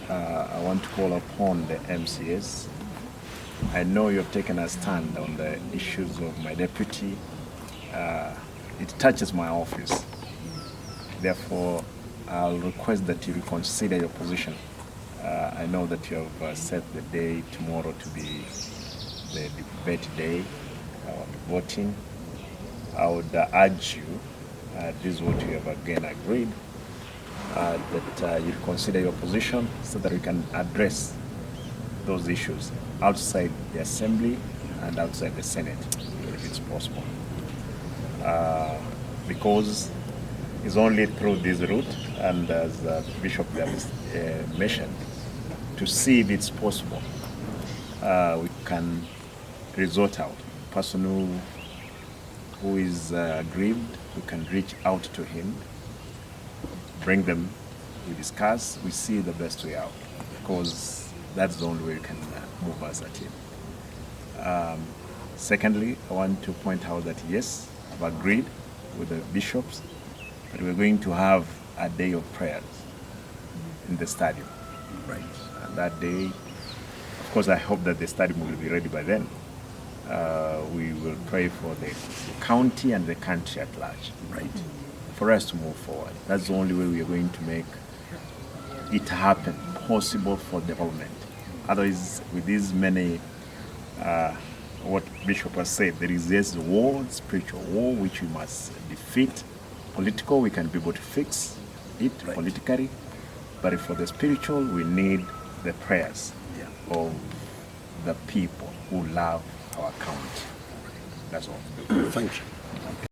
I want to call upon the MCAs. I know you have taken a stand on the issues of my deputy. It touches my office. Therefore, I'll request that you reconsider your position. I know that you have set the day tomorrow to be the debate day, voting. I would urge you, this is what we have again agreed, that you consider your position so that we can address those issues outside the Assembly and outside the Senate, if it's possible. Because it's only through this route, and as Bishop mentioned, to see if it's possible, we can resort out. Person who is aggrieved, we can reach out to him, bring them, we discuss, we see the best way out, because that's the only way we can move as a team. Secondly, I want to point out that yes, I've agreed with the bishops that we're going to have a day of prayers in the stadium. Right. And that day, of course, I hope that the stadium will be ready by then. We will pray for the county and the country at large. Right. For us to move forward. That's the only way we are going to make it happen, possible for development. Otherwise, with these many, what Bishop has said, there is this war, spiritual war, which we must defeat. Political, we can be able to fix it politically, but for the spiritual, we need the prayers of the people who love our county. That's all. Thank you.